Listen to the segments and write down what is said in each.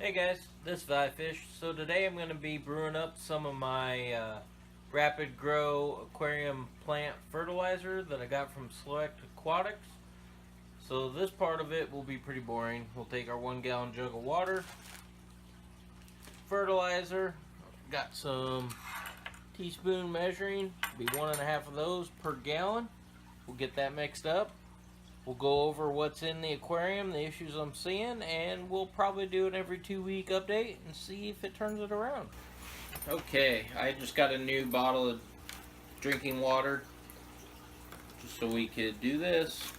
Hey guys, this is Fish. So today I'm going to be brewing up some of my Rapid Grow Aquarium Plant Fertilizer that I got from Select Aquatics. So this part of it will be pretty boring. We'll take our 1 gallon jug of water, fertilizer, got some teaspoon measuring, be 1.5 of those per gallon. We'll get that mixed up. We'll go over what's in the aquarium, the issues I'm seeing, and we'll probably do an every 2 week update and see if it turns it around. Okay, I just got a new bottle of drinking water just so we could do this.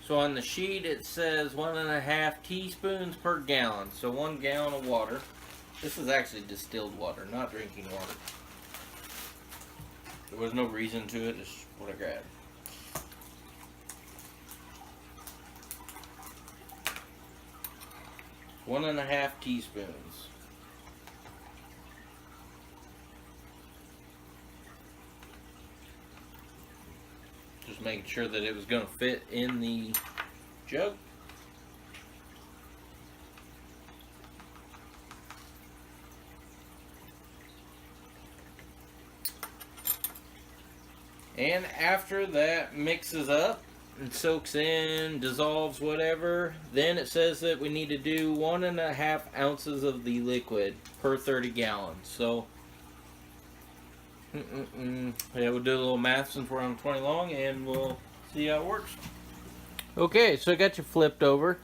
So on the sheet it says 1.5 teaspoons per gallon, so 1 gallon of water. This is actually distilled water, not drinking water. There was no reason to it, it's what I grabbed. 1.5 teaspoons. Just making sure that it was going to fit in the jug. And after that mixes up and soaks in, dissolves, whatever, then it says that we need to do 1.5 ounces of the liquid per 30 gallons. So, yeah, we'll do a little math since we're on 20 long, and we'll see how it works. Okay, so I got you flipped over.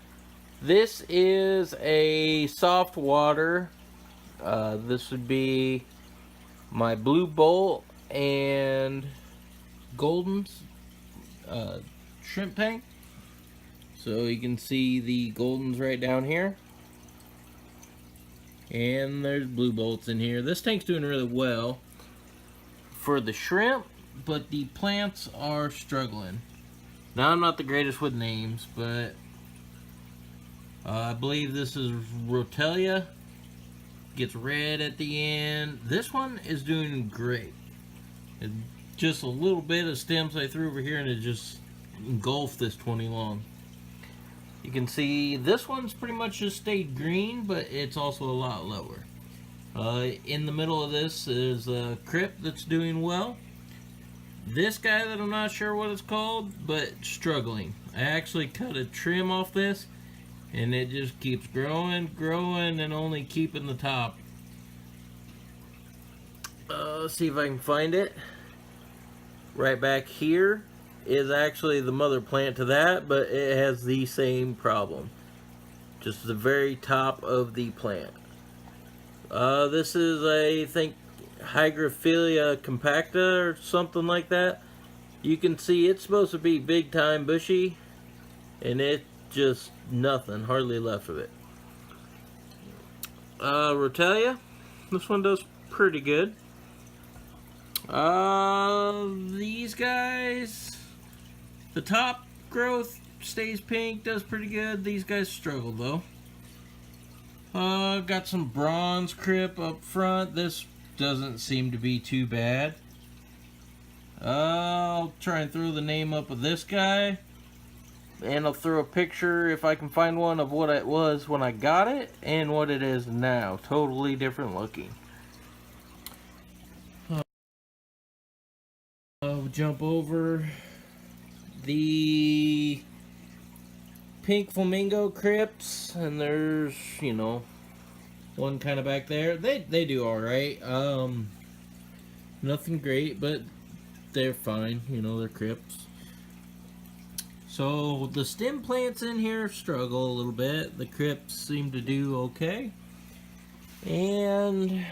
This is a soft water. This would be my Blue Bolt and Golden's shrimp tank. So you can see the Goldens right down here, and there's Blue Bolts in here. This tank's doing really well for the shrimp, but the plants are struggling. Now I'm not the greatest with names, but I believe this is Rotelia. Gets red at the end. This one is doing great. Just a little bit of stems I threw over here and it just engulfed this 20 long. You can see this one's pretty much just stayed green, but it's also a lot lower. In the middle of this is a crypt that's doing well. This guy that I'm not sure what it's called, but struggling. I actually cut a trim off this and it just keeps growing, and only keeping the top. Let's see if I can find it. Right back here is actually the mother plant to that, but it has the same problem. Just the very top of the plant. This is, I think, Hygrophila compacta or something like that. You can see it's supposed to be big time bushy, and it just nothing, hardly left of it. Rotelia, this one does pretty good. These guys, the top growth stays pink, does pretty good. These guys struggle though. Got some bronze crypt up front. This doesn't seem to be too bad. I'll try and throw the name up of this guy, and I'll throw a picture if I can find one of what it was when I got it and what it is now. Totally different looking. I'll jump over the pink flamingo crypts, and there's, you know, one kind of back there. They do all right. Nothing great, but they're fine. You know, they're crypts. So the stem plants in here struggle a little bit. The crypts seem to do okay, and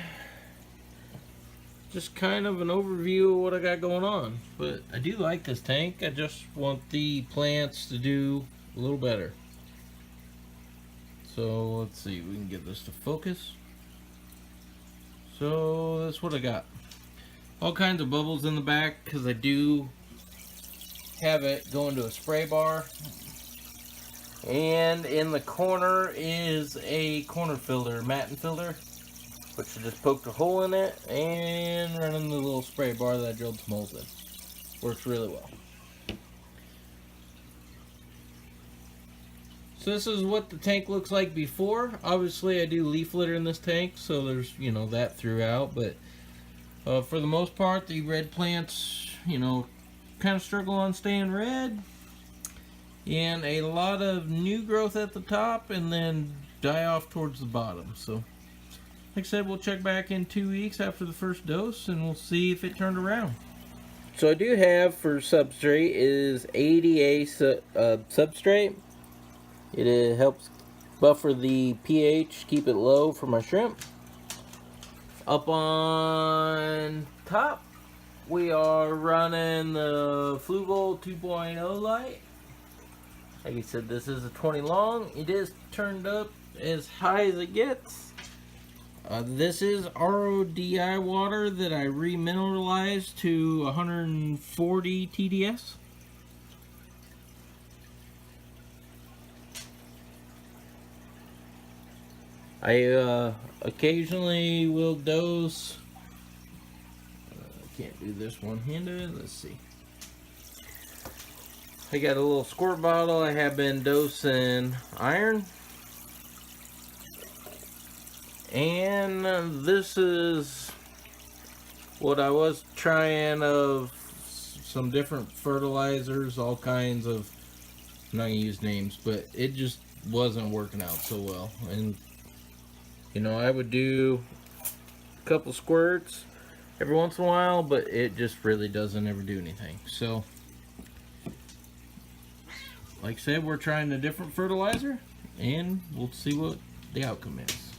just kind of an overview of what I got going on. But I do like this tank. I just want the plants to do a little better. So let's see if we can get this to focus. So that's what I got. All kinds of bubbles in the back because I do have it going to a spray bar. And in the corner is a corner filter, matin filter, which I just poked a hole in it and running the little spray bar that I drilled some holes in. Works really well. So this is what the tank looks like before. Obviously I do leaf litter in this tank, so there's, you know, that throughout, but for the most part the red plants, you know, kind of struggle on staying red, and a lot of new growth at the top and then die off towards the bottom. So like I said, we'll check back in 2 weeks after the first dose and we'll see if it turned around. So I do have for substrate is ADA substrate. It helps buffer the pH, keep it low for my shrimp. Up on top, we are running the Fluval 2.0 light. Like I said, this is a 20 long. It is turned up as high as it gets. This is RODI water that I remineralized to 140 TDS. I occasionally will dose. I can't do this one-handed. Let's see. I got a little squirt bottle. I have been dosing iron. And this is what I was trying of some different fertilizers, all kinds of, I'm not going to use names, but it just wasn't working out so well. And you know, I would do a couple squirts every once in a while, but it just really doesn't ever do anything. So, like I said, we're trying a different fertilizer, and we'll see what the outcome is.